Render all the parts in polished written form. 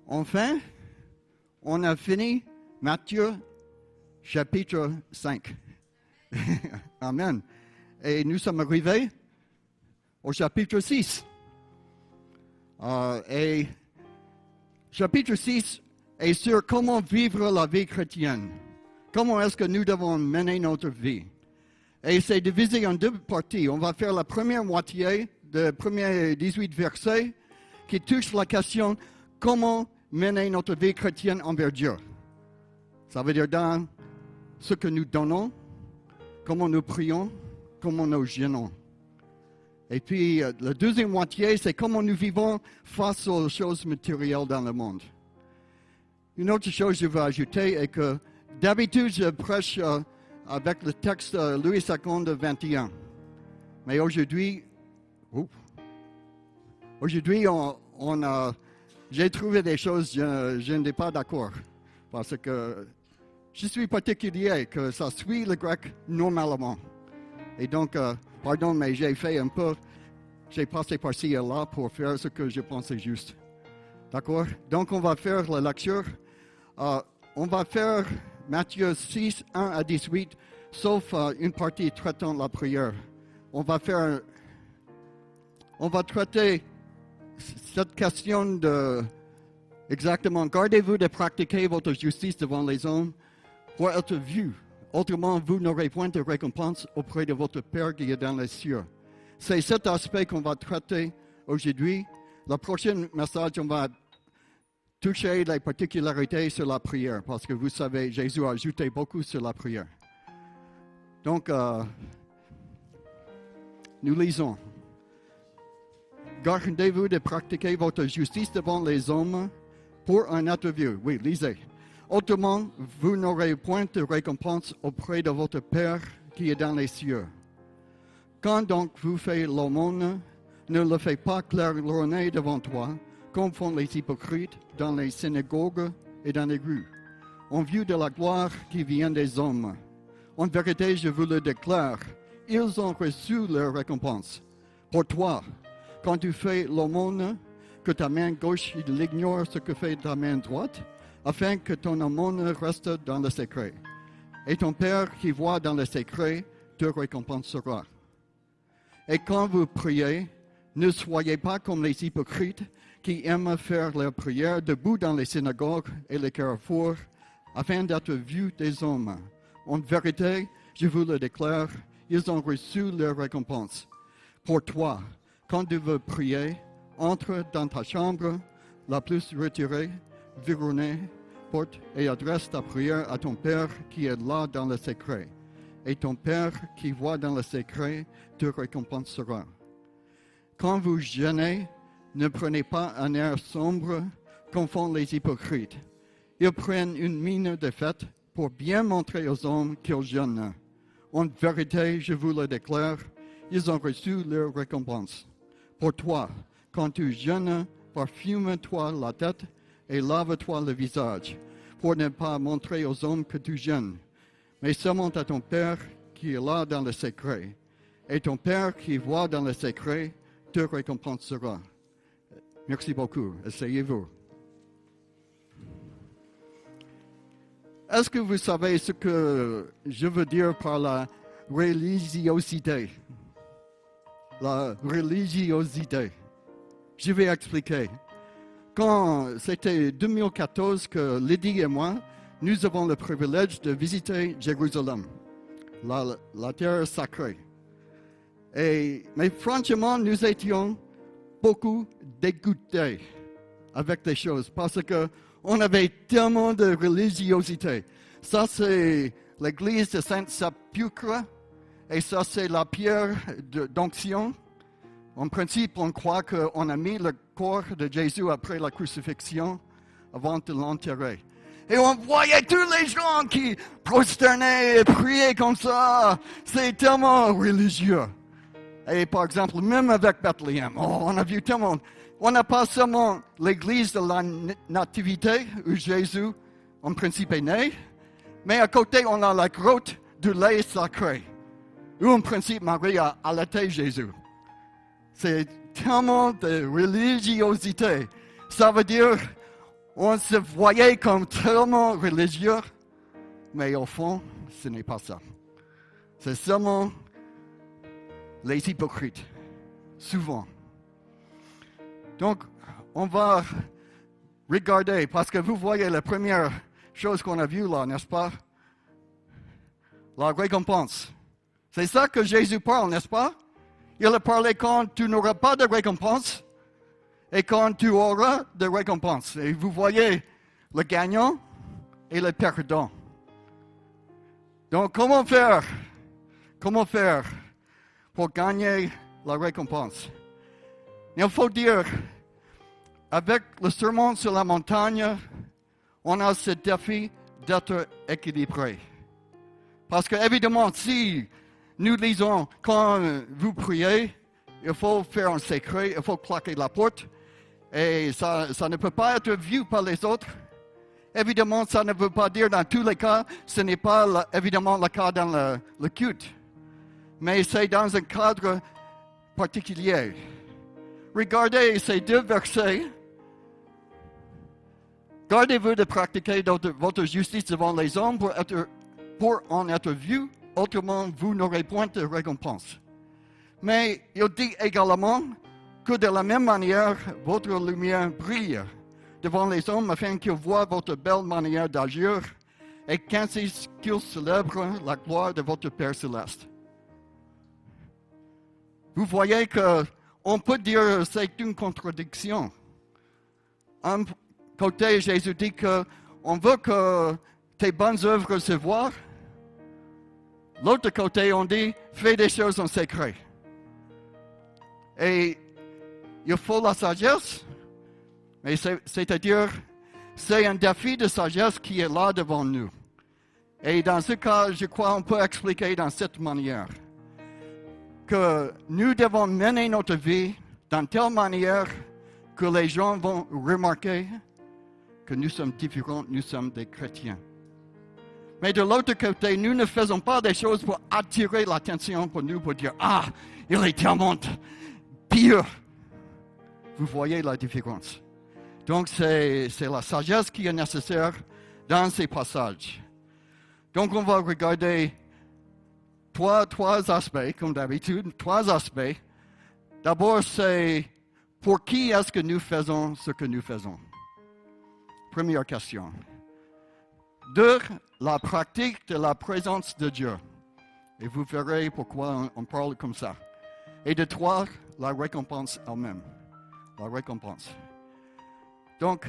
Enfin, on a fini Matthieu chapitre 5. Amen. Et nous sommes arrivés au chapitre 6. Et chapitre 6 est sur comment vivre la vie chrétienne. Comment est-ce que nous devons mener notre vie. Et c'est divisé en deux parties. On va faire la première moitié des premiers 18 versets qui touchent la question comment mener notre vie chrétienne envers Dieu. Ça veut dire dans ce que nous donnons, comment nous prions, comment nous gênons. Et puis, la deuxième moitié, c'est comment nous vivons face aux choses matérielles dans le monde. Une autre chose que je veux ajouter est que d'habitude, je prêche avec le texte Louis II 21. Mais aujourd'hui, j'ai trouvé des choses que je n'étais pas d'accord. Parce que je suis particulier, que ça suit le grec normalement. Et donc, pardon, mais j'ai passé par-ci et là pour faire ce que je pensais juste. D'accord? Donc, on va faire la lecture. On va faire Matthieu 6, 1 à 18, sauf une partie traitant la prière. On va traiter cette question de, exactement, gardez-vous de pratiquer votre justice devant les hommes pour être vus. Autrement, vous n'aurez point de récompense auprès de votre Père qui est dans les cieux. C'est cet aspect qu'on va traiter aujourd'hui. Le prochain message, on va toucher les particularités sur la prière, parce que vous savez, Jésus a ajouté beaucoup sur la prière. Donc, nous lisons. Gardez-vous de pratiquer votre justice devant les hommes pour un être vu. Oui, lisez. Autrement, vous n'aurez point de récompense auprès de votre Père qui est dans les cieux. Quand donc vous faites l'aumône, ne le faites pas claironner devant toi, comme font les hypocrites dans les synagogues et dans les rues, en vue de la gloire qui vient des hommes. En vérité, je vous le déclare, ils ont reçu leur récompense. Pour toi, quand tu fais l'aumône, que ta main gauche ignore ce que fait ta main droite, afin que ton aumône reste dans le secret. Et ton Père qui voit dans le secret te récompensera. Et quand vous priez, ne soyez pas comme les hypocrites qui aiment faire leur prière debout dans les synagogues et les carrefours, afin d'être vus des hommes. En vérité, je vous le déclare, ils ont reçu leur récompense. Pour toi, quand tu veux prier, entre dans ta chambre, la plus retirée, verrouille, porte et adresse ta prière à ton Père qui est là dans le secret. Et ton Père qui voit dans le secret te récompensera. Quand vous jeûnez, ne prenez pas un air sombre comme font les hypocrites. Ils prennent une mine de fête pour bien montrer aux hommes qu'ils jeûnent. En vérité, je vous le déclare, ils ont reçu leur récompense. Pour toi, quand tu jeûnes, parfume-toi la tête et lave-toi le visage, pour ne pas montrer aux hommes que tu jeûnes, mais seulement à ton Père qui est là dans le secret. Et ton Père qui voit dans le secret te récompensera. Merci beaucoup. Asseyez-vous. Est-ce que vous savez ce que je veux dire par la religiosité? La religiosité. Je vais expliquer. Quand c'était 2014 que Lydie et moi, nous avons le privilège de visiter Jérusalem, la terre sacrée. Mais franchement, nous étions beaucoup dégoûtés avec les choses parce qu'on avait tellement de religiosité. Ça, c'est l'église de Saint-Sepulcre et ça, c'est la pierre d'onction. En principe, on croit qu'on a mis le corps de Jésus après la crucifixion avant de l'enterrer. Et on voyait tous les gens qui prosternaient et priaient comme ça. C'est tellement religieux. Et par exemple, même avec Bethléem, on a vu tellement. On n'a pas seulement l'église de la Nativité, où Jésus, en principe, est né, mais à côté, on a la grotte du lait sacré, où en principe, Marie a allaité Jésus. C'est tellement de religiosité. Ça veut dire, On se voyait comme tellement religieux, mais au fond, ce n'est pas ça. C'est seulement les hypocrites, souvent. Donc, on va regarder, parce que vous voyez la première chose qu'on a vue là, n'est-ce pas? La récompense. C'est ça que Jésus parle, n'est-ce pas? Il a parlé quand tu n'auras pas de récompense et quand tu auras de récompense. Et vous voyez le gagnant et le perdant. Donc, comment faire pour gagner la récompense? Il faut dire, avec le sermon sur la montagne, on a ce défi d'être équilibré. Parce que, évidemment, si nous lisons quand vous priez, il faut faire un secret, il faut claquer la porte, et ça ne peut pas être vu par les autres. Évidemment, ça ne veut pas dire dans tous les cas, ce n'est pas évidemment le cas dans le culte, mais c'est dans un cadre particulier. Regardez ces deux versets. Gardez-vous de pratiquer votre justice devant les hommes pour en être vu, autrement vous n'aurez point de récompense. Mais il dit également que de la même manière, votre lumière brille devant les hommes afin qu'ils voient votre belle manière d'agir et qu'ainsi qu'ils célèbrent la gloire de votre Père céleste. Vous voyez qu'on peut dire que c'est une contradiction. D'un côté, Jésus dit qu'on veut que tes bonnes œuvres se voient. L'autre côté, on dit, fais des choses en secret. Et il faut la sagesse, mais c'est-à-dire, c'est un défi de sagesse qui est là devant nous. Et dans ce cas, je crois qu'on peut expliquer dans cette manière que nous devons mener notre vie dans telle manière que les gens vont remarquer que nous sommes différents, nous sommes des chrétiens. Mais de l'autre côté, nous ne faisons pas des choses pour attirer l'attention pour nous, pour dire « Ah, il est tellement pire ». Vous voyez la différence. Donc, c'est la sagesse qui est nécessaire dans ces passages. Donc, on va regarder trois aspects, comme d'habitude, trois aspects. D'abord, c'est pour qui est-ce que nous faisons ce que nous faisons? Première question. 2, la pratique de la présence de Dieu. Et vous verrez pourquoi on parle comme ça. Et de 3, la récompense elle-même. La récompense. Donc,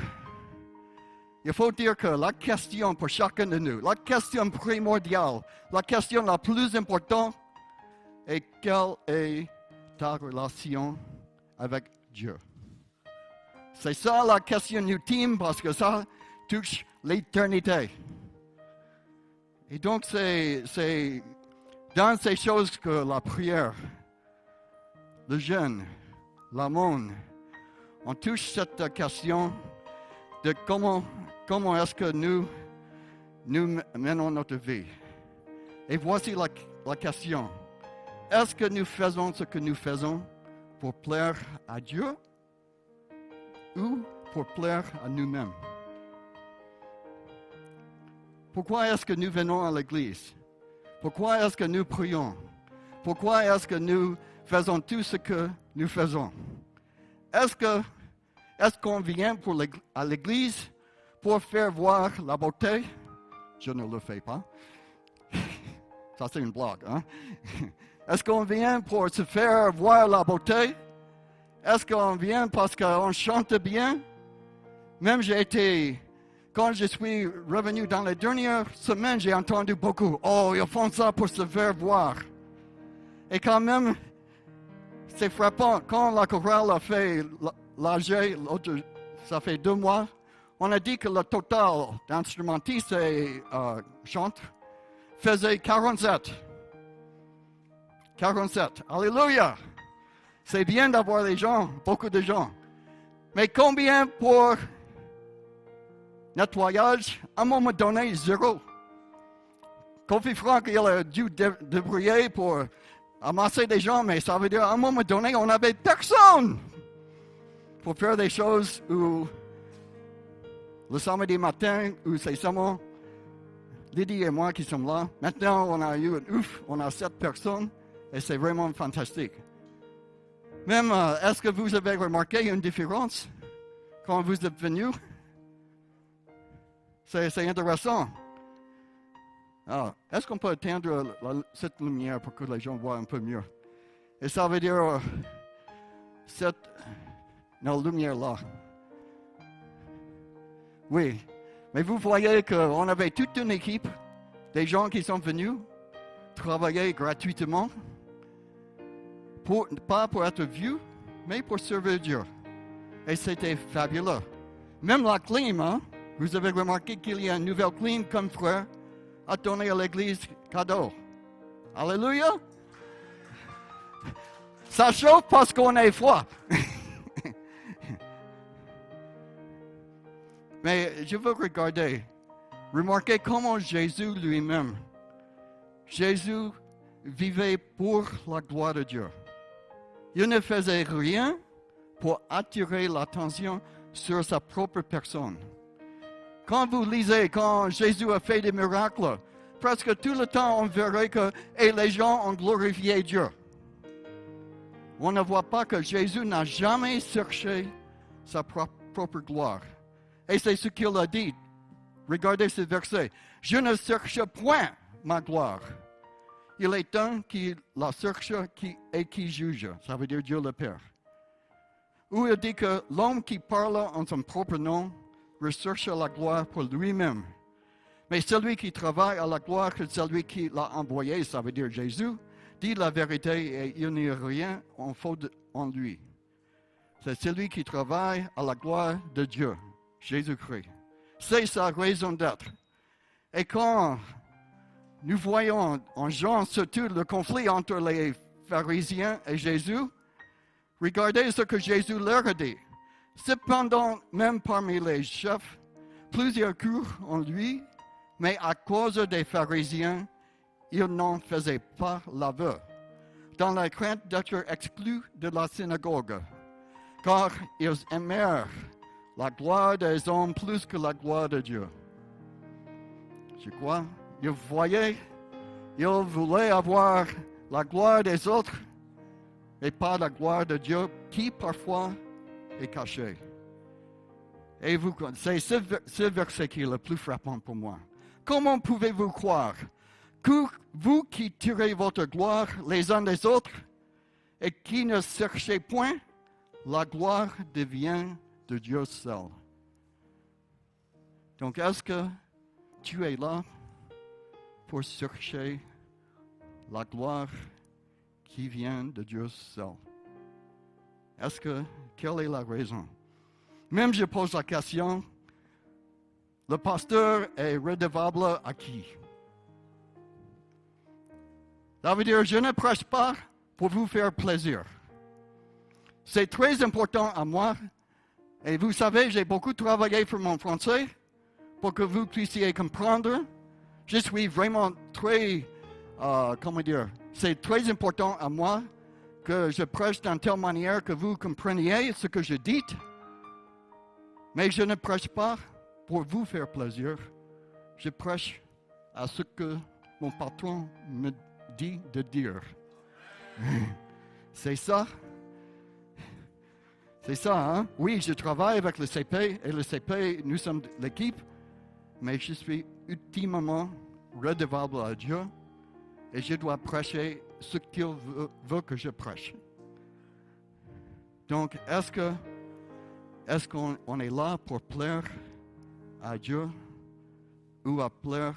il faut dire que la question pour chacun de nous, la question primordiale, la question la plus importante est quelle est ta relation avec Dieu? C'est ça la question ultime parce que ça touche l'éternité. Et donc, c'est dans ces choses que la prière, le jeûne, l'aumône, on touche cette question de comment est-ce que nous menons notre vie. Et voici la question. Est-ce que nous faisons ce que nous faisons pour plaire à Dieu ou pour plaire à nous-mêmes? Pourquoi est-ce que nous venons à l'église? Pourquoi est-ce que nous prions? Pourquoi est-ce que nous faisons tout ce que nous faisons? Est-ce qu'on vient à l'église pour faire voir la beauté? Je ne le fais pas. Ça, c'est une blague, hein? Est-ce qu'on vient pour se faire voir la beauté? Est-ce qu'on vient parce qu'on chante bien? Même quand je suis revenu dans les dernières semaines, j'ai entendu beaucoup. Oh, ils font ça pour se faire voir. Et quand même, c'est frappant. Quand la chorale a fait l'AG, ça fait 2 mois, on a dit que le total d'instrumentistes et chantres faisait 47. 47. Alléluia! C'est bien d'avoir des gens, beaucoup de gens. Mais combien pour nettoyage? À un moment donné, 0. Kofi Frank, il a dû débrouiller pour amasser des gens, mais ça veut dire à un moment donné, on n'avait personne pour faire des choses où le samedi matin, où c'est seulement Lydie et moi qui sommes là. Maintenant, on a eu on a 7 personnes et c'est vraiment fantastique. Même, est-ce que vous avez remarqué une différence quand vous êtes venus? C'est intéressant. Alors, est-ce qu'on peut éteindre cette lumière pour que les gens voient un peu mieux? Et ça veut dire cette lumière-là. Oui, mais vous voyez qu'on avait toute une équipe, des gens qui sont venus travailler gratuitement, pas pour être vus, mais pour servir Dieu. Et c'était fabuleux. Même la clim, hein? Vous avez remarqué qu'il y a une nouvelle clim comme frère a donné à l'église cadeau. Alléluia! Ça chauffe parce qu'on est froid. Mais je veux remarquer comment Jésus lui-même, Jésus vivait pour la gloire de Dieu. Il ne faisait rien pour attirer l'attention sur sa propre personne. Quand vous lisez, quand Jésus a fait des miracles, presque tout le temps on verrait que les gens ont glorifié Dieu. On ne voit pas que Jésus n'a jamais cherché sa propre gloire. Et c'est ce qu'il a dit. Regardez ce verset. Je ne cherche point ma gloire. Il est un qui la cherche et qui juge. Ça veut dire Dieu le Père. Où il dit que l'homme qui parle en son propre nom recherche la gloire pour lui-même. Mais celui qui travaille à la gloire que celui qui l'a envoyé, ça veut dire Jésus, dit la vérité et il n'y a rien en faute en lui. C'est celui qui travaille à la gloire de Dieu. Jésus-Christ. C'est sa raison d'être. Et quand nous voyons en Jean surtout le conflit entre les pharisiens et Jésus, regardez ce que Jésus leur a dit. Cependant, même parmi les chefs, plusieurs crurent en lui, mais à cause des pharisiens, ils n'en faisaient pas l'aveu, dans la crainte d'être exclus de la synagogue, car ils aimèrent la gloire des hommes plus que la gloire de Dieu. Je crois, ils voulaient avoir la gloire des autres et pas la gloire de Dieu qui parfois est cachée. Et c'est ce verset qui est le plus frappant pour moi. Comment pouvez-vous croire que vous qui tirez votre gloire les uns des autres et qui ne cherchez point, la gloire devient de Dieu seul. Donc, est-ce que tu es là pour chercher la gloire qui vient de Dieu seul? Quelle est la raison? Même je pose la question, le pasteur est redevable à qui? Ça veut dire, je ne prêche pas pour vous faire plaisir. C'est très important à moi. Et vous savez, j'ai beaucoup travaillé pour mon français pour que vous puissiez comprendre. Je suis vraiment c'est très important à moi que je prêche d'une telle manière que vous compreniez ce que je dis. Mais je ne prêche pas pour vous faire plaisir. Je prêche à ce que mon patron me dit de dire. C'est ça. C'est ça, hein? Oui, je travaille avec le CP et le CP, nous sommes l'équipe, mais je suis ultimement redevable à Dieu et je dois prêcher ce qu'il veut que je prêche. Donc, est-ce qu'on est là pour plaire à Dieu ou à plaire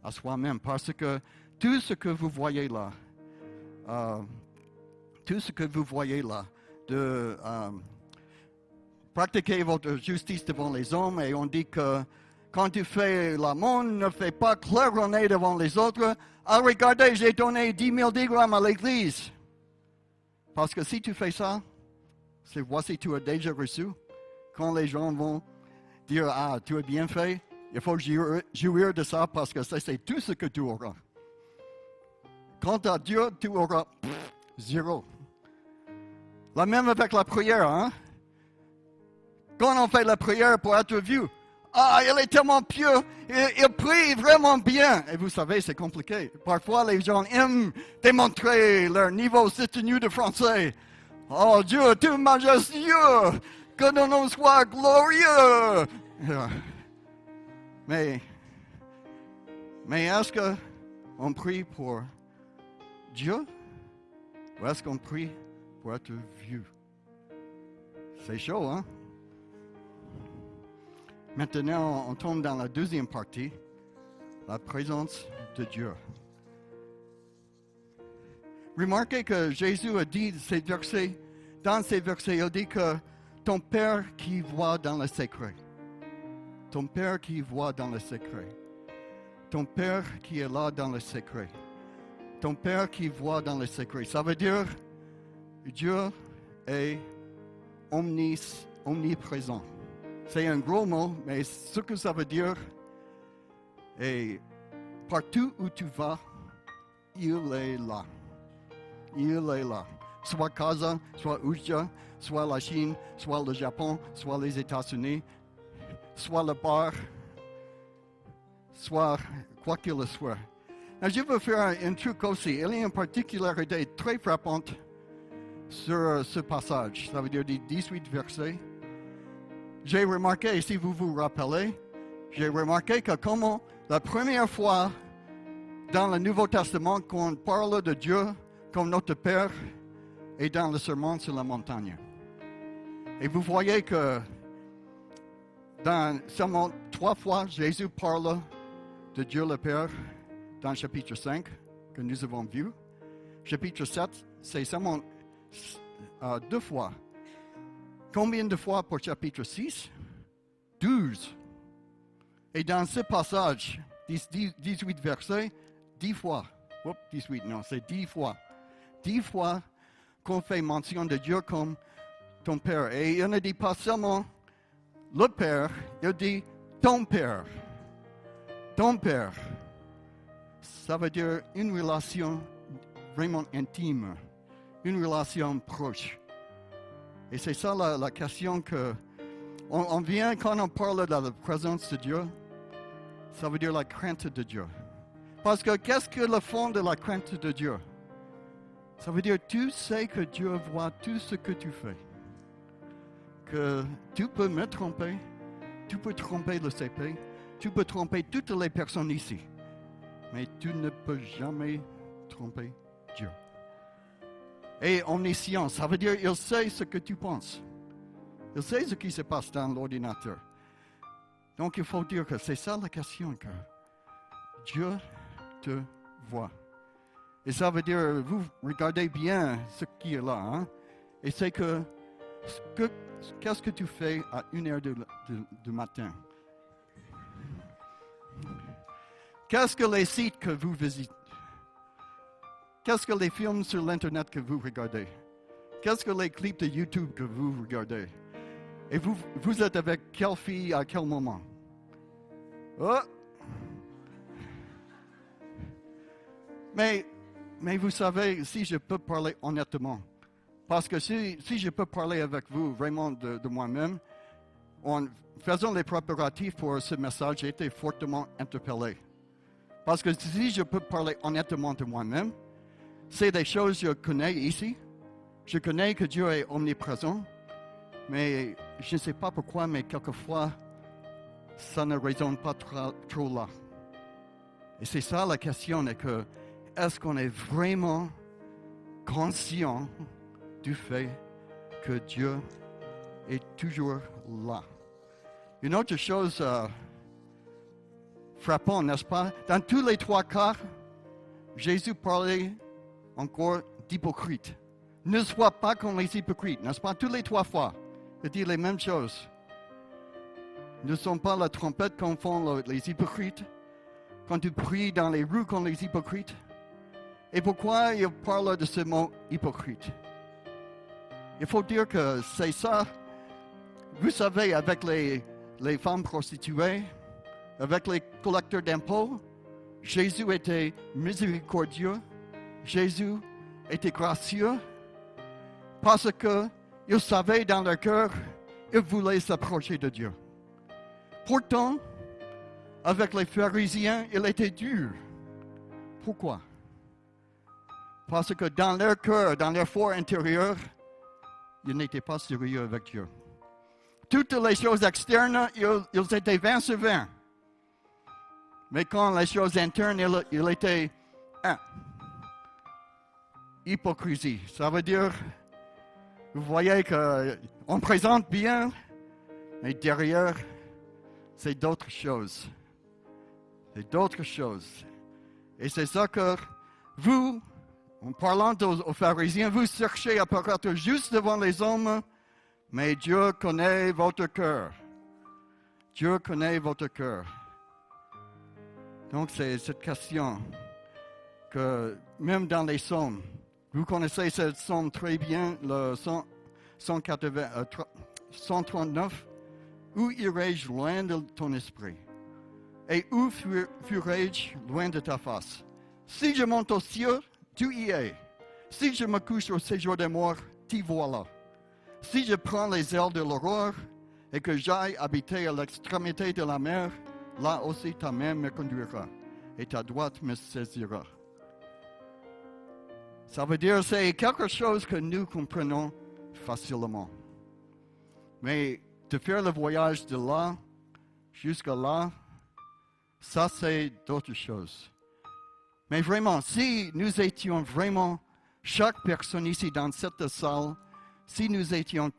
à soi-même? Parce que tout ce que vous voyez là, de pratiquer votre justice devant les hommes, et on dit que quand tu fais l'aumône, ne fais pas claironner devant les autres. Ah, regardez, j'ai donné 10 000 dirhams à l'église. Parce que si tu fais ça, c'est voici, tu as déjà reçu. Quand les gens vont dire, ah, tu as bien fait, il faut jouir de ça parce que ça, c'est tout ce que tu auras. Quant à Dieu, tu auras zéro. La même avec la prière, hein? Quand on fait la prière pour être vu, Ah, il est tellement pieux, il prie vraiment bien. Et vous savez, c'est compliqué. Parfois, les gens aiment démontrer leur niveau soutenu de français. Oh Dieu, tu es majestueux, que ton nom soit glorieux. Mais est-ce qu'on prie pour Dieu ou est-ce qu'on prie pour être vu? C'est chaud, hein? Maintenant, on tombe dans la deuxième partie, la présence de Dieu. Remarquez que Jésus a dit dans ces versets, il dit que ton Père qui voit dans le secret. Ton Père qui voit dans le secret. Ton Père qui est là dans le secret. Ton Père qui voit dans le secret. Ça veut dire Dieu est omniprésent. C'est un gros mot, mais ce que ça veut dire est partout où tu vas, il est là. Il est là. Soit Gaza, soit Oujda, soit la Chine, soit le Japon, soit les États-Unis, soit le bar, soit quoi qu'il le soit. Alors, je veux faire un truc aussi. Il y a une particularité très frappante sur ce passage. Ça veut dire les 18 versets. J'ai remarqué, si vous vous rappelez, j'ai remarqué que comment la première fois dans le Nouveau Testament qu'on parle de Dieu comme notre Père est dans le sermon sur la montagne. Et vous voyez que dans seulement 3 fois, Jésus parle de Dieu le Père dans le chapitre 5 que nous avons vu. Chapitre 7, c'est seulement 2 fois. Combien de fois pour chapitre 6? 12. Et dans ce passage, 18 versets, 10 fois. Oups, 18, non, c'est 10 fois. 10 fois qu'on fait mention de Dieu comme ton Père. Et il ne dit pas seulement le Père, il dit ton Père. Ton Père. Ça veut dire une relation vraiment intime, une relation proche. Et c'est ça la question que on vient quand on parle de la présence de Dieu, ça veut dire la crainte de Dieu. Parce que qu'est-ce que le fond de la crainte de Dieu? Ça veut dire tu sais que Dieu voit tout ce que tu fais. Que tu peux me tromper, tu peux tromper le CP, tu peux tromper toutes les personnes ici. Mais tu ne peux jamais tromper Dieu. Et omniscient, ça veut dire il sait ce que tu penses. Il sait ce qui se passe dans l'ordinateur. Donc il faut dire que c'est ça la question, que Dieu te voit. Et ça veut dire, vous regardez bien ce qui est là. Hein? Et c'est que, qu'est-ce que tu fais à 1h du matin? Qu'est-ce que les sites que vous visitez? Qu'est-ce que les films sur l'Internet que vous regardez? Qu'est-ce que les clips de YouTube que vous regardez? Et vous êtes avec quelle fille à quel moment? Oh! Mais vous savez, si je peux parler honnêtement, parce que si je peux parler avec vous vraiment de moi-même, en faisant les préparatifs pour ce message, j'ai été fortement interpellé. Parce que si je peux parler honnêtement de moi-même, c'est des choses que je connais ici. Je connais que Dieu est omniprésent, mais je ne sais pas pourquoi, mais quelquefois, ça ne résonne pas trop là. Et c'est ça la question, est-ce qu'on est vraiment conscient du fait que Dieu est toujours là? Une autre chose frappante, n'est-ce pas? Dans tous les 3 cas, Jésus parlait encore d'hypocrites. Ne sois pas comme les hypocrites, n'est-ce pas? Toutes les 3 fois, il dit les mêmes choses. Ne sont pas la trompette qu'en font les hypocrites, quand tu pries dans les rues comme les hypocrites. Et pourquoi il parle de ce mot hypocrite? Il faut dire que c'est ça. Vous savez, avec les femmes prostituées, avec les collecteurs d'impôts, Jésus était miséricordieux, Jésus était gracieux, parce qu'ils savaient dans leur cœur, ils voulaient s'approcher de Dieu. Pourtant, avec les pharisiens, il était dur. Pourquoi? Parce que dans leur cœur, dans leur fort intérieur, ils n'étaient pas sérieux avec Dieu. Toutes les choses externes, ils étaient 20 sur 20. Mais quand les choses internes, ils étaient hypocrisie. Ça veut dire, vous voyez qu'on présente bien, mais derrière, c'est d'autres choses. C'est d'autres choses. Et c'est ça que vous, en parlant aux pharisiens, vous cherchez à paraître juste devant les hommes, mais Dieu connaît votre cœur. Dieu connaît votre cœur. Donc c'est cette question que même dans les psaumes, vous connaissez cette psaume très bien, le 139. Où irai-je loin de ton esprit? Et où fuirai-je loin de ta face? Si je monte aux cieux, tu y es. Si je me couche au séjour des morts, t'y voilà. Si je prends les ailes de l'aurore et que j'aille habiter à l'extrémité de la mer, là aussi ta main me conduira et ta droite me saisira. Ça veut dire que c'est quelque chose que nous comprenons facilement. Mais de faire le voyage de là jusqu'à là, ça c'est d'autres choses. Mais vraiment, si nous étions vraiment, chaque personne ici dans cette salle, si nous étions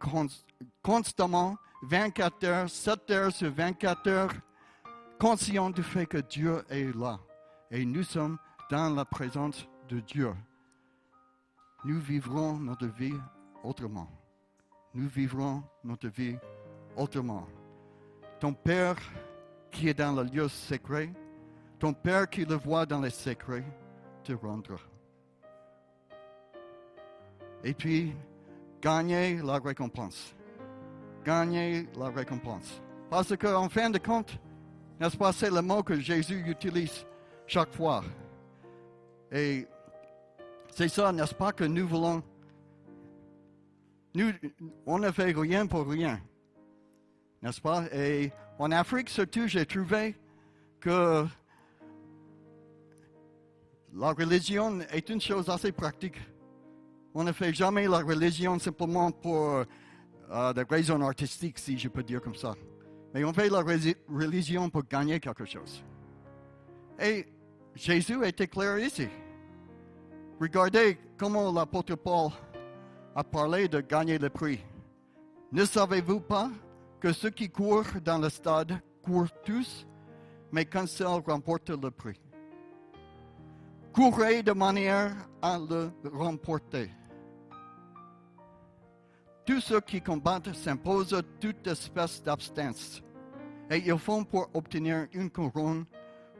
constamment 24 heures, 7 heures sur 24 heures, conscients du fait que Dieu est là et nous sommes dans la présence de Dieu, nous vivrons notre vie autrement. Nous vivrons notre vie autrement. Ton Père qui est dans le lieu secret, ton Père qui le voit dans les secrets, te rendra. Et puis, gagnez la récompense. Gagnez la récompense. Parce qu'en fin de compte, n'est-ce pas, c'est le mot que Jésus utilise chaque fois. Et c'est ça, n'est-ce pas, que nous voulons. Nous, on ne fait rien pour rien. N'est-ce pas? Et en Afrique, surtout, j'ai trouvé que la religion est une chose assez pratique. On ne fait jamais la religion simplement pour des raisons artistiques, si je peux dire comme ça. Mais on fait la religion pour gagner quelque chose. Et Jésus était clair ici. Regardez comment l'apôtre Paul a parlé de gagner le prix. Ne savez-vous pas que ceux qui courent dans le stade courent tous, mais qu'un seul remporte le prix? Courez de manière à le remporter. Tous ceux qui combattent s'imposent toute espèce d'abstinence, et ils font pour obtenir une couronne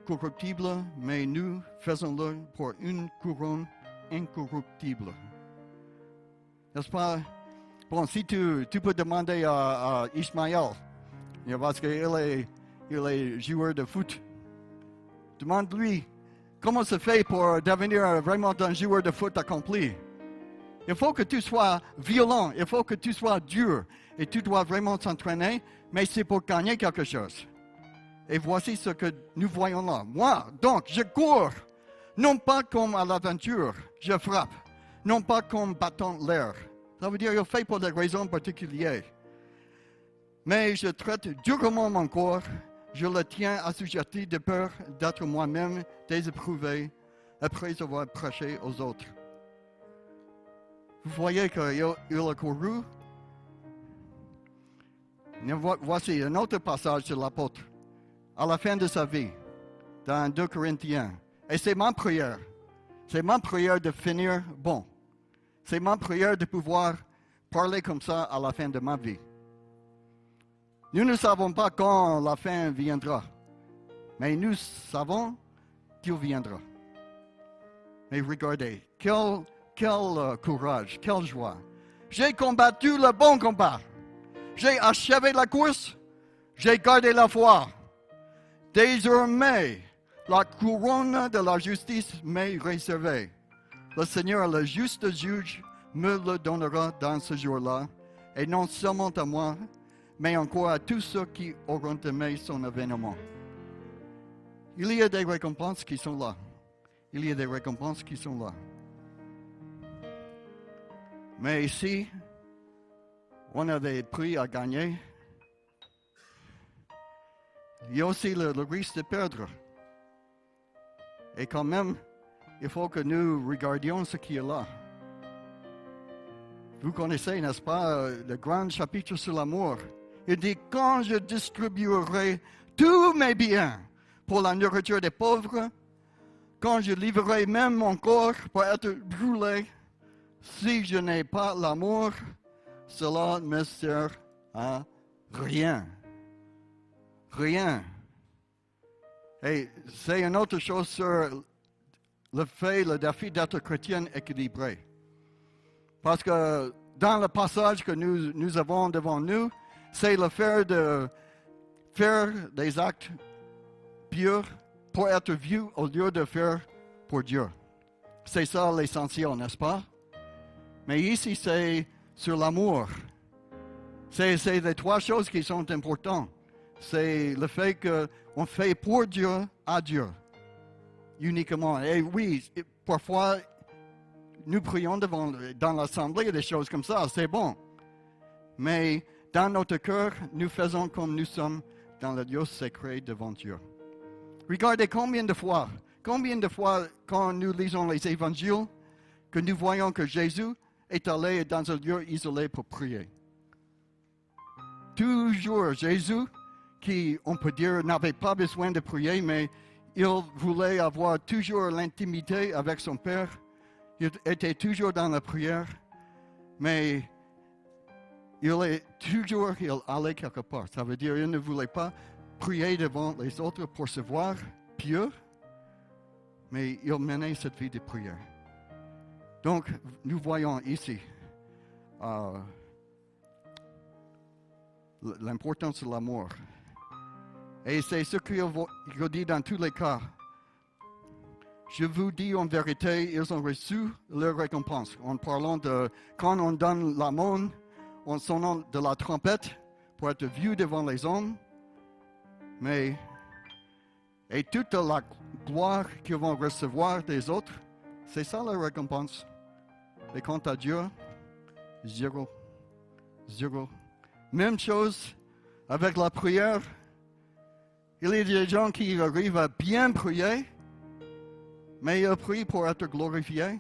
corruptible, mais nous faisons-le pour une couronne incorruptible. N'est-ce pas? Bon, si tu peux demander à Ismaël, parce qu'il est joueur de foot, demande-lui comment se fait pour devenir vraiment un joueur de foot accompli. Il faut que tu sois violent, il faut que tu sois dur, et tu dois vraiment t'entraîner, mais c'est pour gagner quelque chose. Et voici ce que nous voyons là. Moi, donc, je cours, non pas comme à l'aventure, je frappe, non pas comme battant l'air. Ça veut dire qu'il fait pour des raisons particulières. Mais je traite durement mon corps, je le tiens assujetti de peur d'être moi-même déséprouvé après avoir prêché aux autres. Vous voyez qu'il a couru. Voici un autre passage de l'apôtre, à la fin de sa vie, dans 2 Corinthiens. Et c'est ma prière. C'est ma prière de finir bon. C'est ma prière de pouvoir parler comme ça à la fin de ma vie. Nous ne savons pas quand la fin viendra, mais nous savons qu'il viendra. Mais regardez, quel courage, quelle joie. J'ai combattu le bon combat. J'ai achevé la course. J'ai gardé la foi. Désormais, la couronne de la justice m'est réservée. Le Seigneur, le juste juge, me le donnera dans ce jour-là, et non seulement à moi, mais encore à tous ceux qui auront aimé son avènement. Il y a des récompenses qui sont là. Il y a des récompenses qui sont là. Mais ici, on a des prix à gagner. Il y a aussi le risque de perdre. Et quand même, il faut que nous regardions ce qui est là. Vous connaissez, n'est-ce pas, le grand chapitre sur l'amour. Il dit, quand je distribuerai tous mes biens pour la nourriture des pauvres, quand je livrerai même mon corps pour être brûlé, si je n'ai pas l'amour, cela ne me sert à rien. Rien. Et c'est une autre chose sur le défi d'être chrétien équilibré. Parce que dans le passage que nous avons devant nous, c'est le fait de faire des actes pieux pour être vu au lieu de faire pour Dieu. C'est ça l'essentiel, n'est-ce pas? Mais ici, c'est sur l'amour. C'est les trois choses qui sont importantes. C'est le fait qu'on fait pour Dieu, à Dieu, uniquement. Et oui, parfois, nous prions dans l'assemblée des choses comme ça, c'est bon. Mais dans notre cœur, nous faisons comme nous sommes dans le lieu secret devant Dieu. Regardez combien de fois, quand nous lisons les évangiles, que nous voyons que Jésus est allé dans un lieu isolé pour prier. Toujours Jésus, qui, on peut dire, n'avait pas besoin de prier, mais il voulait avoir toujours l'intimité avec son Père. Il était toujours dans la prière, mais il allait quelque part. Ça veut dire qu'il ne voulait pas prier devant les autres pour se voir pieux, mais il menait cette vie de prière. Donc, nous voyons ici l'importance de l'amour. Et c'est ce qu'il dit dans tous les cas. Je vous dis en vérité, ils ont reçu leur récompense. En parlant de quand on donne l'aumône, en sonnant de la trompette pour être vu devant les hommes, et toute la gloire qu'ils vont recevoir des autres, c'est ça la récompense. Et quant à Dieu, zéro. Même chose avec la prière. Il y a des gens qui arrivent à bien prier, mais ils prient pour être glorifiés.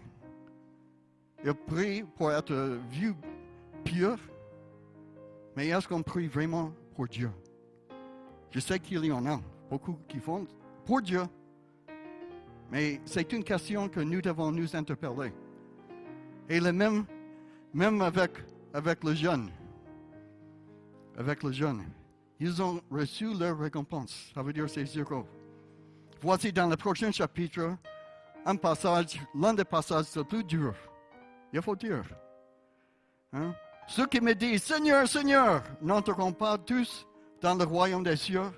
Ils prient pour être vus purs. Mais est-ce qu'on prie vraiment pour Dieu? Je sais qu'il y en a beaucoup qui font pour Dieu. Mais c'est une question que nous devons nous interpeller. Et le même avec le jeune. Avec le jeune. Ils ont reçu leur récompense. Ça veut dire c'est zéro. Voici dans le prochain chapitre, un passage, l'un des passages les plus durs. Il faut dire. Hein? Ceux qui me disent, Seigneur, Seigneur, n'entreront pas tous dans le royaume des cieux,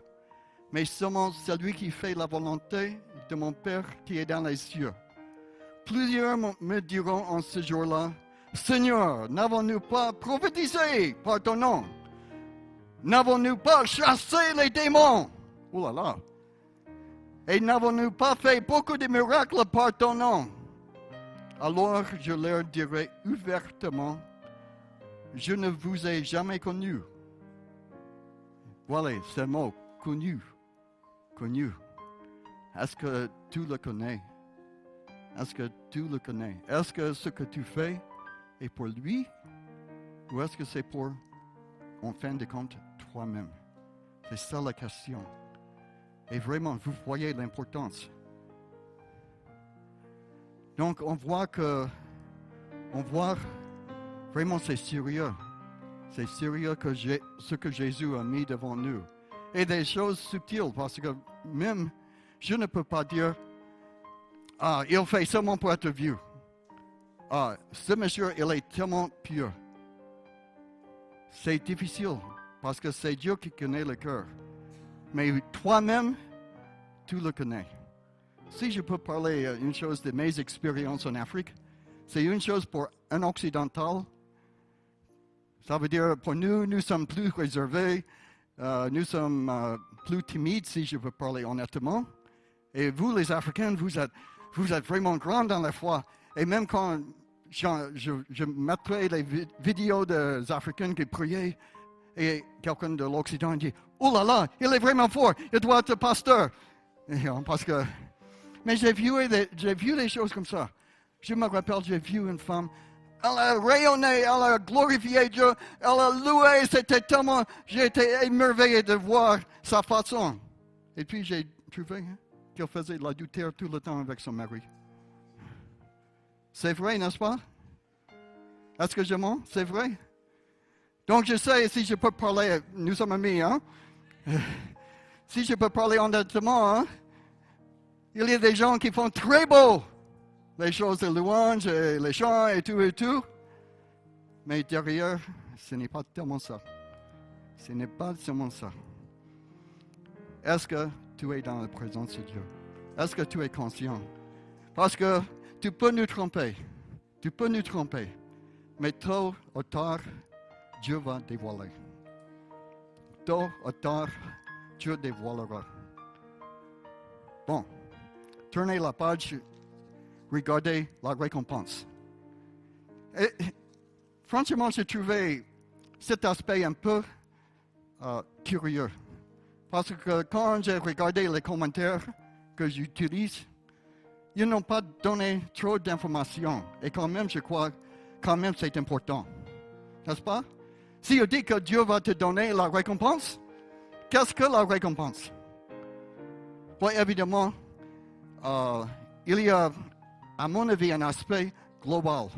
mais seulement celui qui fait la volonté de mon Père qui est dans les cieux. Plusieurs me diront en ce jour-là, Seigneur, n'avons-nous pas prophétisé par ton nom? N'avons-nous pas chassé les démons? Oh là là! Et n'avons-nous pas fait beaucoup de miracles par ton nom? Alors je leur dirai ouvertement, je ne vous ai jamais connu. Voilà ce mot, connu. Connu. Est-ce que tu le connais? Est-ce que tu le connais? Est-ce que ce que tu fais est pour lui? Ou est-ce que c'est pour, en fin de compte, toi-même? C'est ça la question. Et vraiment, vous voyez l'importance. Donc, on voit vraiment c'est sérieux. C'est sérieux que ce que Jésus a mis devant nous. Et des choses subtiles, parce que même, je ne peux pas dire, il fait seulement pour être vu. Ce monsieur, il est tellement pur. C'est difficile, parce que c'est Dieu qui connaît le cœur. Mais toi-même, tu le connais. Si je peux parler une chose de mes expériences en Afrique, c'est une chose pour un occidental, Ça veut dire, pour nous, nous sommes plus réservés, nous sommes plus timides, si je veux parler honnêtement. Et vous, les Africains, vous êtes vraiment grands dans la foi. Et même quand je mettrai les vidéos des Africains qui priaient, et quelqu'un de l'Occident dit, « Oh là là, il est vraiment fort, il doit être pasteur. » Parce que... Mais j'ai vu des choses comme ça. Je me rappelle, j'ai vu une femme, elle a rayonné, elle a glorifié Dieu, elle a loué, c'était tellement... J'ai été émerveillé de voir sa façon. Et puis j'ai trouvé qu'elle faisait de l'adultère tout le temps avec son mari. C'est vrai, n'est-ce pas? Est-ce que je mens? C'est vrai? Donc je sais, si je peux parler, nous sommes amis, hein? Si je peux parler honnêtement, hein? Il y a des gens qui font très beau les choses de louange, et les chants et tout. Mais derrière, ce n'est pas tellement ça. Ce n'est pas seulement ça. Est-ce que tu es dans la présence de Dieu? Est-ce que tu es conscient? Parce que tu peux nous tromper. Tu peux nous tromper. Mais tôt ou tard, Dieu va dévoiler. Tôt ou tard, Dieu dévoilera. Bon, tournez la page, regardez la récompense. Et, franchement, j'ai trouvé cet aspect un peu curieux. Parce que quand j'ai regardé les commentaires que j'utilise, ils n'ont pas donné trop d'informations. Et quand même, je crois, quand même, c'est important. N'est-ce pas? Si on dit que Dieu va te donner la récompense, qu'est-ce que la récompense? Oui, évidemment, il y a, à mon avis, un aspect global.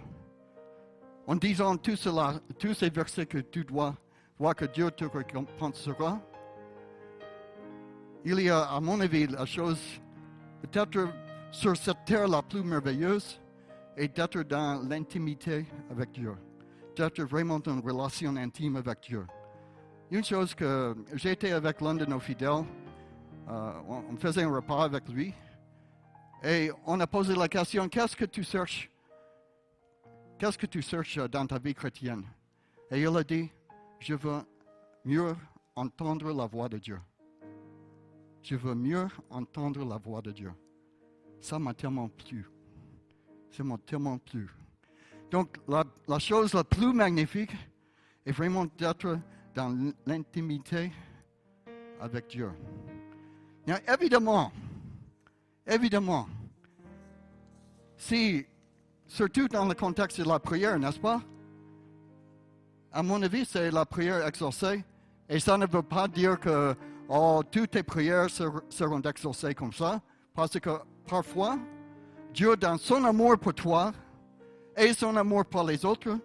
En disant tout cela, tous ces versets que tu dois voir que Dieu te récompensera, il y a, à mon avis, la chose peut-être sur cette terre la plus merveilleuse est d'être dans l'intimité avec Dieu, d'être vraiment dans une relation intime avec Dieu. Une chose que j'ai été avec l'un de nos fidèles, on faisait un repas avec lui et on a posé la question, qu'est-ce que tu cherches dans ta vie chrétienne? Et il a dit, je veux mieux entendre la voix de Dieu. Je veux mieux entendre la voix de Dieu. Ça m'a tellement plu. Ça m'a tellement plu. Donc, la chose la plus magnifique est vraiment d'être dans l'intimité avec Dieu. Now, évidemment, si, surtout dans le contexte de la prière, n'est-ce pas? À mon avis, c'est la prière exaucée. Et ça ne veut pas dire que toutes tes prières seront exaucées comme ça. Parce que parfois, Dieu, dans son amour pour toi et son amour pour les autres,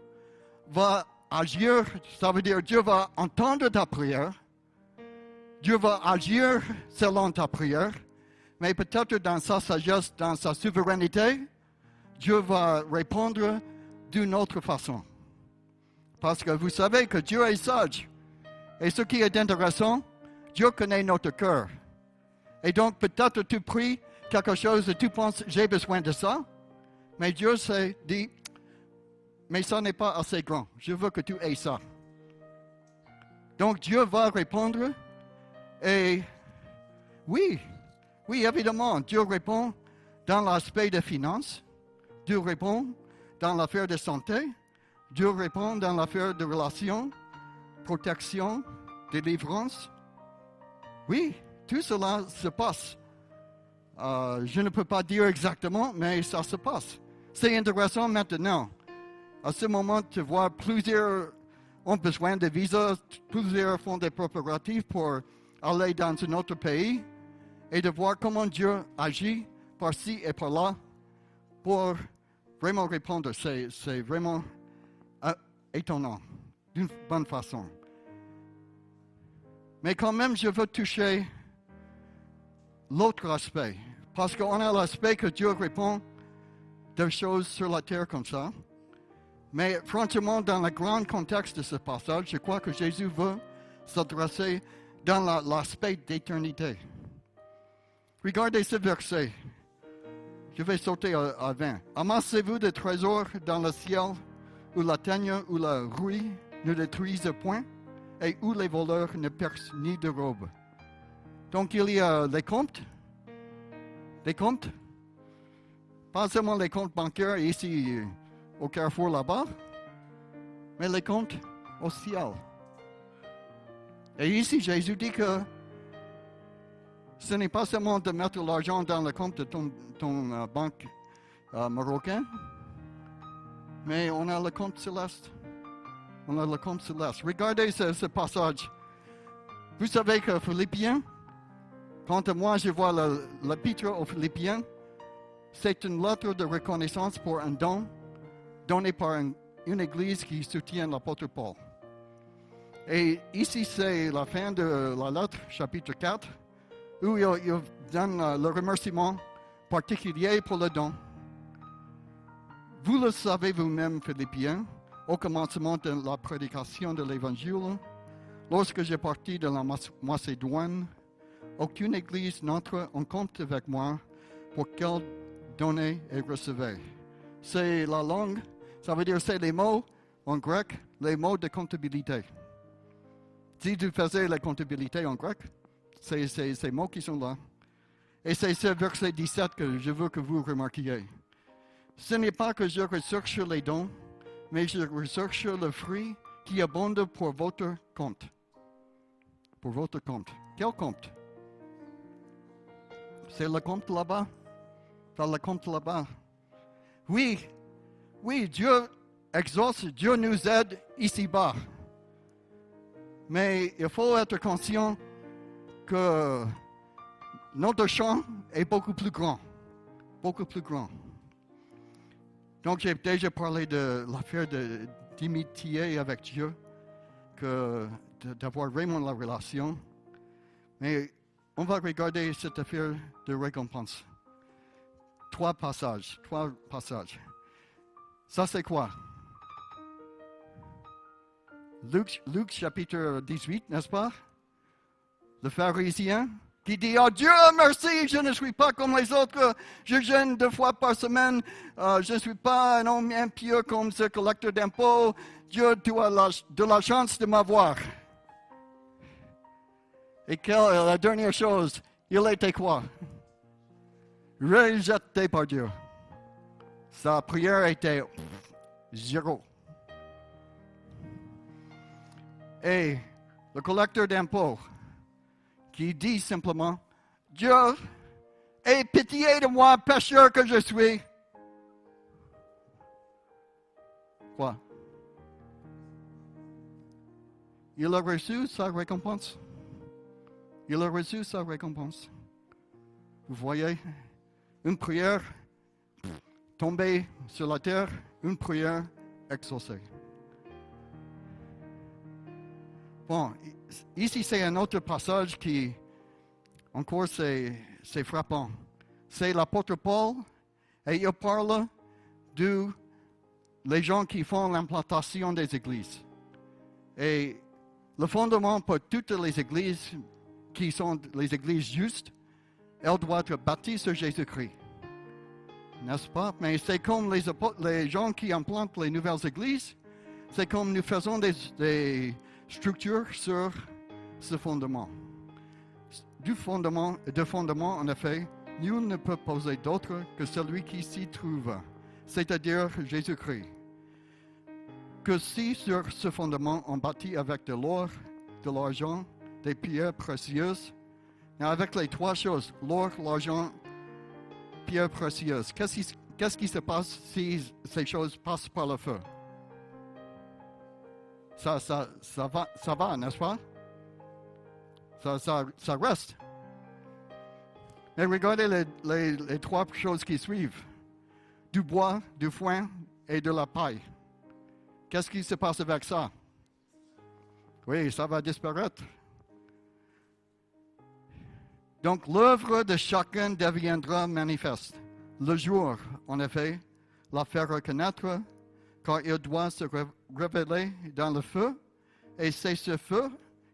va agir. Ça veut dire Dieu va entendre ta prière. Dieu va agir selon ta prière. Mais peut-être dans sa sagesse, dans sa souveraineté, Dieu va répondre d'une autre façon. Parce que vous savez que Dieu est sage. Et ce qui est intéressant, Dieu connaît notre cœur. Et donc peut-être tu pries quelque chose et tu penses, j'ai besoin de ça. Mais Dieu s'est dit, mais ça n'est pas assez grand. Je veux que tu aies ça. Donc Dieu va répondre. Et oui, évidemment, Dieu répond dans l'aspect des finances. Dieu répond dans l'affaire de santé. Dieu répond dans l'affaire de relations, protection, délivrance. Oui, tout cela se passe. Je ne peux pas dire exactement, mais ça se passe. C'est intéressant maintenant. À ce moment, tu vois, plusieurs ont besoin de visas, plusieurs font des préparatifs pour aller dans un autre pays et de voir comment Dieu agit par-ci et par-là pour vraiment répondre. C'est vraiment étonnant, d'une bonne façon. Mais quand même, je veux toucher l'autre aspect. Parce qu'on a l'aspect que Dieu répond des choses sur la terre comme ça. Mais franchement, dans le grand contexte de ce passage, je crois que Jésus veut s'adresser dans l'aspect d'éternité. Regardez ce verset. Je vais sauter à 20. Amassez-vous des trésors dans le ciel, où la teigne ou la rouille ne détruisent point et où les voleurs ne percent ni de robe. Donc il y a les comptes, pas seulement les comptes bancaires ici au carrefour là-bas, mais les comptes au ciel. Et ici, Jésus dit que ce n'est pas seulement de mettre l'argent dans le compte de ton banque marocain, mais on a le compte céleste. On a le compte céleste. Regardez ce passage. Vous savez que Philippiens, quand moi je vois l'épître aux Philippiens, c'est une lettre de reconnaissance pour un don donné par une église qui soutient l'apôtre Paul. Et ici, c'est la fin de la lettre, chapitre 4, où il donne le remerciement particulier pour le don. Vous le savez vous-même, Philippiens, au commencement de la prédication de l'Évangile, lorsque j'ai parti de la Macédoine, aucune église n'entre en compte avec moi pour qu'elle donnait et recevait. C'est la langue, ça veut dire c'est les mots en grec, les mots de comptabilité. Si tu faisais la comptabilité en grec, c'est ces mots qui sont là. Et c'est ce verset 17 que je veux que vous remarquiez. Ce n'est pas que je recherche les dons, mais je recherche le fruit qui abonde pour votre compte. Pour votre compte. Quel compte? C'est le compte là-bas. C'est le compte là-bas. Oui, Dieu exauce, Dieu nous aide ici-bas. Mais il faut être conscient que notre champ est beaucoup plus grand. Beaucoup plus grand. Donc, j'ai déjà parlé de l'affaire d'amitié avec Dieu, d'avoir vraiment la relation. Mais on va regarder cette affaire de récompense. Trois passages. Ça, c'est quoi? Luc chapitre 18, n'est-ce pas? Le pharisien qui dit, oh Dieu, merci, je ne suis pas comme les autres, je jeûne 2 fois par semaine, je ne suis pas un homme impur comme ce collecteur d'impôts, Dieu, tu as de la chance de m'avoir. Et la dernière chose, il était quoi? Rejeté par Dieu. Sa prière était 0. Et le collecteur d'impôts qui dit simplement, Dieu, aie pitié de moi, pécheur que je suis. Quoi? Il a reçu sa récompense. Vous voyez, une prière tombée sur la terre, une prière exaucée. Bon, ici c'est un autre passage qui, encore c'est frappant. C'est l'apôtre Paul et il parle les gens qui font l'implantation des églises. Et le fondement pour toutes les églises qui sont les églises justes, elles doivent être bâties sur Jésus-Christ. N'est-ce pas? Mais c'est comme les gens qui implantent les nouvelles églises, c'est comme nous faisons des structures sur ce fondement. De fondement, en effet, nul ne peut poser d'autre que celui qui s'y trouve, c'est-à-dire Jésus-Christ. Que si sur ce fondement on bâtit avec de l'or, de l'argent, des pierres précieuses, et avec les 3 choses, l'or, l'argent, pierres précieuses, qu'est-ce qui se passe si ces choses passent par le feu? Ça va, n'est-ce pas? Ça reste. Mais regardez les 3 choses qui suivent. Du bois, du foin et de la paille. Qu'est-ce qui se passe avec ça? Oui, ça va disparaître. Donc, l'œuvre de chacun deviendra manifeste. Le jour, en effet, la faire reconnaître, car il doit se révéler dans le feu, et c'est ce feu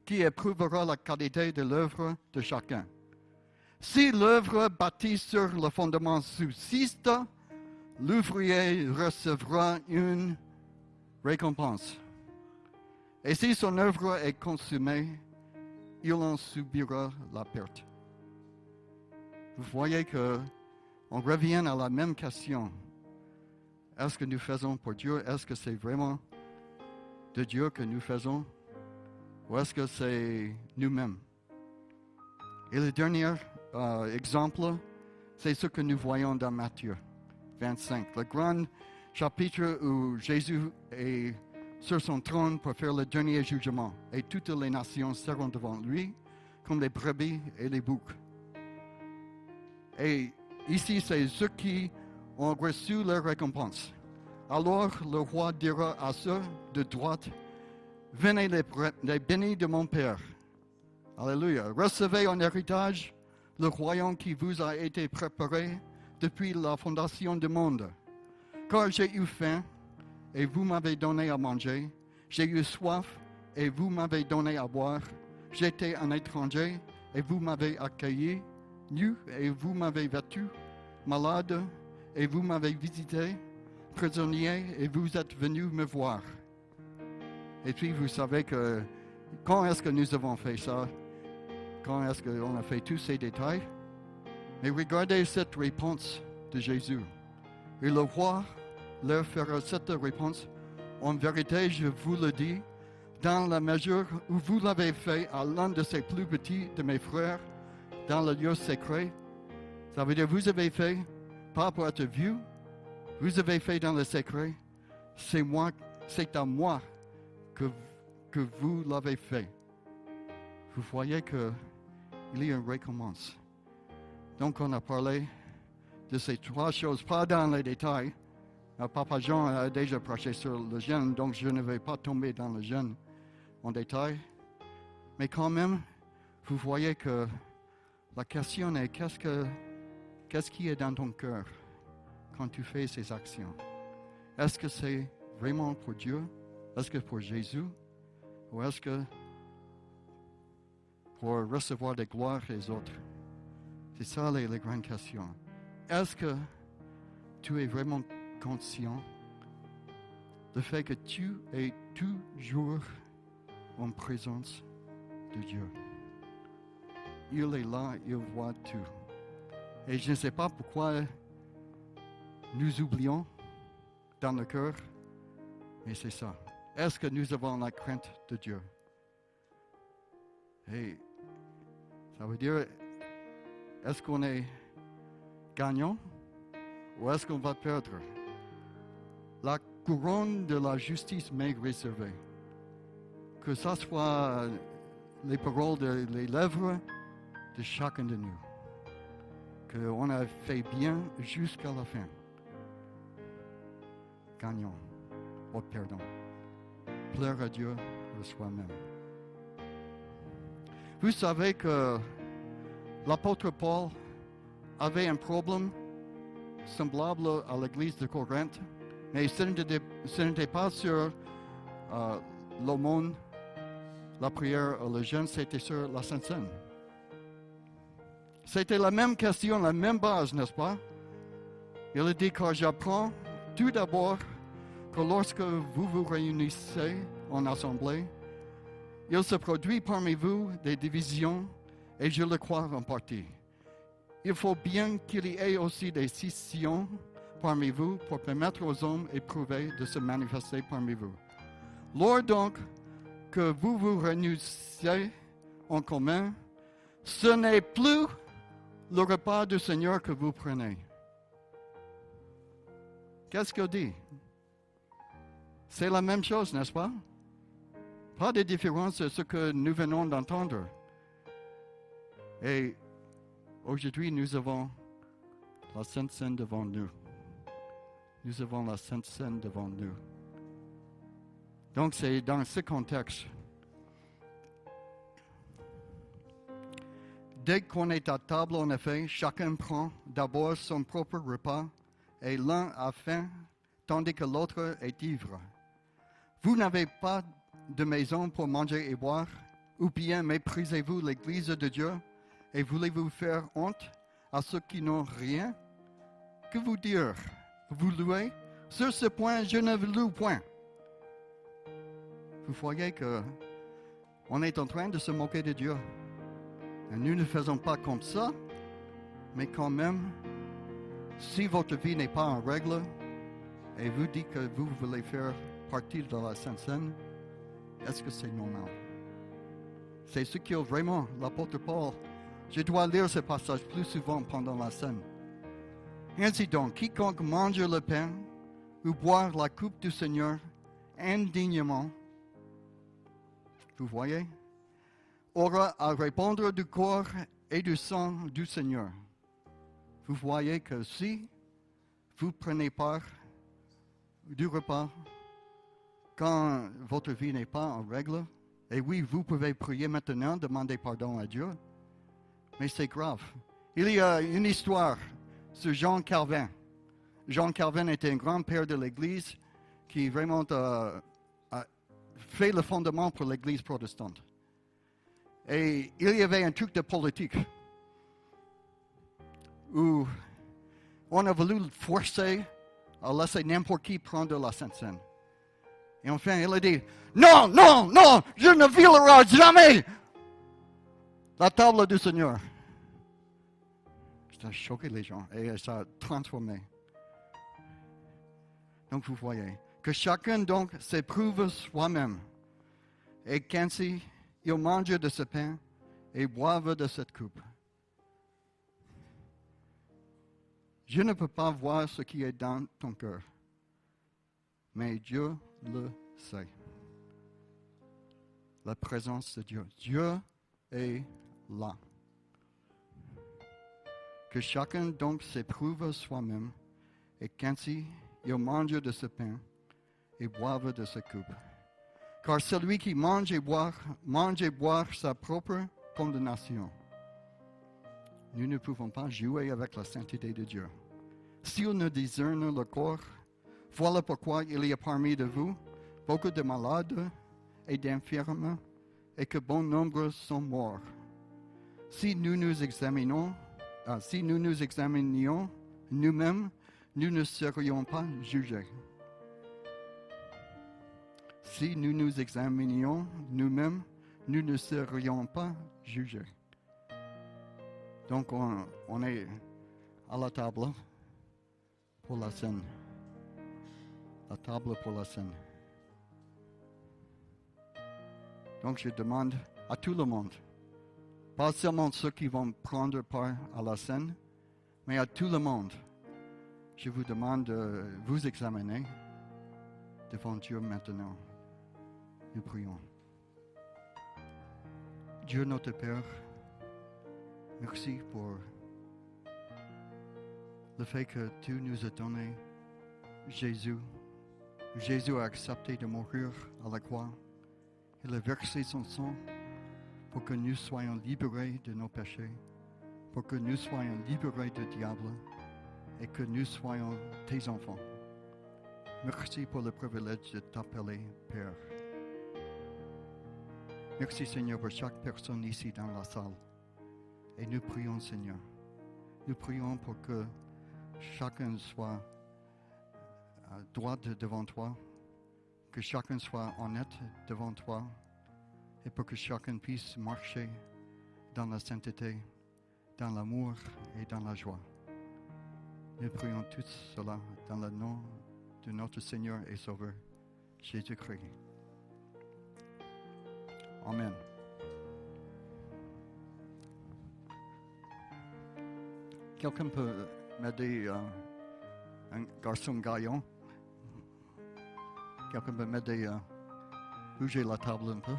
qui éprouvera la qualité de l'œuvre de chacun. Si l'œuvre bâtie sur le fondement subsiste, l'ouvrier recevra une récompense. Et si son œuvre est consumée, il en subira la perte. Vous voyez qu'on revient à la même question. Est-ce que nous faisons pour Dieu? Est-ce que c'est vraiment de Dieu que nous faisons? Ou est-ce que c'est nous-mêmes? Et le dernier exemple, c'est ce que nous voyons dans Matthieu 25, le grand chapitre où Jésus est sur son trône pour faire le dernier jugement. Et toutes les nations seront devant lui, comme les brebis et les boucs. Et ici, c'est ceux qui ont reçu leur récompense. Alors le roi dira à ceux de droite, venez les bénis de mon Père. Alléluia. Recevez en héritage le royaume qui vous a été préparé depuis la fondation du monde. Car j'ai eu faim, et vous m'avez donné à manger. J'ai eu soif, et vous m'avez donné à boire. J'étais un étranger, et vous m'avez accueilli. Nu, et vous m'avez vêtu. Malade, et vous m'avez visité. Prisonnier, et vous êtes venu me voir. Et puis, vous savez que quand est-ce que nous avons fait ça? Quand est-ce qu'on a fait tous ces détails? Mais regardez cette réponse de Jésus. Et le roi leur fera cette réponse. En vérité, je vous le dis, dans la mesure où vous l'avez fait à l'un de ces plus petits de mes frères, dans le lieu secret, ça veut dire vous avez fait, pas pour être vu, vous avez fait dans le secret, c'est à moi que vous l'avez fait. Vous voyez qu'il y a une récompense. Donc on a parlé de ces trois choses, pas dans les détails. Papa Jean a déjà prêché sur le jeûne, donc je ne vais pas tomber dans le jeûne en détail. Mais quand même, vous voyez que la question est qu'est-ce qui est dans ton cœur quand tu fais ces actions? Est-ce que c'est vraiment pour Dieu? Est-ce que pour Jésus? Ou est-ce que pour recevoir des gloires des autres? C'est ça les grandes questions. Est-ce que tu es vraiment conscient du fait que tu es toujours en présence de Dieu? Il est là, il voit tout. Et je ne sais pas pourquoi nous oublions dans le cœur, mais c'est ça. Est-ce que nous avons la crainte de Dieu? Et ça veut dire, est-ce qu'on est gagnant ou est-ce qu'on va perdre? La couronne de la justice m'est réservée. Que ce soit les paroles les lèvres de chacun de nous. Qu'on a fait bien jusqu'à la fin. Gagnant ou perdant. Plaire à Dieu de soi-même. Vous savez que l'apôtre Paul avait un problème semblable à l'église de Corinthe, mais ce n'était pas sur l'aumône, la prière, le jeûne, c'était sur la Sainte Seine. C'était la même question, la même base, n'est-ce pas? Il a dit que j'apprends tout d'abord que lorsque vous vous réunissez en assemblée, il se produit parmi vous des divisions et je le crois en partie. Il faut bien qu'il y ait aussi des scissions parmi vous pour permettre aux hommes éprouvés de se manifester parmi vous. Lors donc que vous vous réunissez en commun, ce n'est plus le repas du Seigneur que vous prenez. Qu'est-ce qu'il dit? C'est la même chose, n'est-ce pas? Pas de différence de ce que nous venons d'entendre. Et aujourd'hui, nous avons la Sainte Seine devant nous. Nous avons la Sainte Seine devant nous. Donc, c'est dans ce contexte. Dès qu'on est à table, en effet, chacun prend d'abord son propre repas et l'un a faim, tandis que l'autre est ivre. Vous n'avez pas de maison pour manger et boire, ou bien méprisez-vous l'Église de Dieu et voulez-vous faire honte à ceux qui n'ont rien? Que vous dire? Vous louez? Sur ce point, je ne loue point. vous voyez que on est en train de se moquer de Dieu. Et nous ne faisons pas comme ça, mais quand même, si votre vie n'est pas en règle, et vous dites que vous voulez faire partie de la Sainte Seine, est-ce que c'est normal? C'est ce que vraiment l'apôtre Paul, je dois lire ce passage plus souvent pendant la scène. Ainsi donc, quiconque mange le pain ou boit la coupe du Seigneur indignement, vous voyez, aura à répondre du corps et du sang du Seigneur. Vous voyez que si vous prenez part du repas quand votre vie n'est pas en règle, et oui, vous pouvez prier maintenant, demander pardon à Dieu, mais c'est grave. Il y a une histoire sur Jean Calvin. Jean Calvin était un grand-père de l'Église qui vraiment a fait le fondement pour l'Église protestante. Et il y avait un truc de politique où on a voulu le forcer à laisser n'importe qui prendre la Sainte Seine. Et enfin, il a dit, non, non, non, je ne violerai jamais la table du Seigneur. Ça a choqué les gens et ça a transformé. Donc vous voyez, que chacun donc s'éprouve soi-même. Et qu'ainsi, il mange de ce pain et boive de cette coupe. Je ne peux pas voir ce qui est dans ton cœur, mais Dieu le sait. La présence de Dieu. Dieu est là. Que chacun donc s'éprouve soi-même et qu'ainsi il mange de ce pain et boive de cette coupe. Car celui qui mange et boit sa propre condamnation. Nous ne pouvons pas jouer avec la sainteté de Dieu. Si on ne discerne le corps, voilà pourquoi il y a parmi de vous beaucoup de malades et d'infirmes et que bon nombre sont morts. Si nous nous examinions nous-mêmes, nous ne serions pas jugés. Si nous nous examinions nous-mêmes, nous ne serions pas jugés. Donc on est à la table pour la scène. La table pour la scène. Donc je demande à tout le monde, pas seulement ceux qui vont prendre part à la scène, mais à tout le monde, je vous demande de vous examiner devant Dieu maintenant. Nous prions. Dieu notre Père, merci pour le fait que tu nous as donné Jésus. Jésus a accepté de mourir à la croix. Il a versé son sang pour que nous soyons libérés de nos péchés, pour que nous soyons libérés du diable et que nous soyons tes enfants. Merci pour le privilège de t'appeler Père. Merci Seigneur pour chaque personne ici dans la salle. Et nous prions Seigneur. Nous prions pour que chacun soit droit devant toi, que chacun soit honnête devant toi et pour que chacun puisse marcher dans la sainteté, dans l'amour et dans la joie. Nous prions tout cela dans le nom de notre Seigneur et Sauveur, Jésus-Christ. Amen. Quelqu'un peut m'aider, un garçon gaillon? Quelqu'un peut m'aider à bouger la table un peu?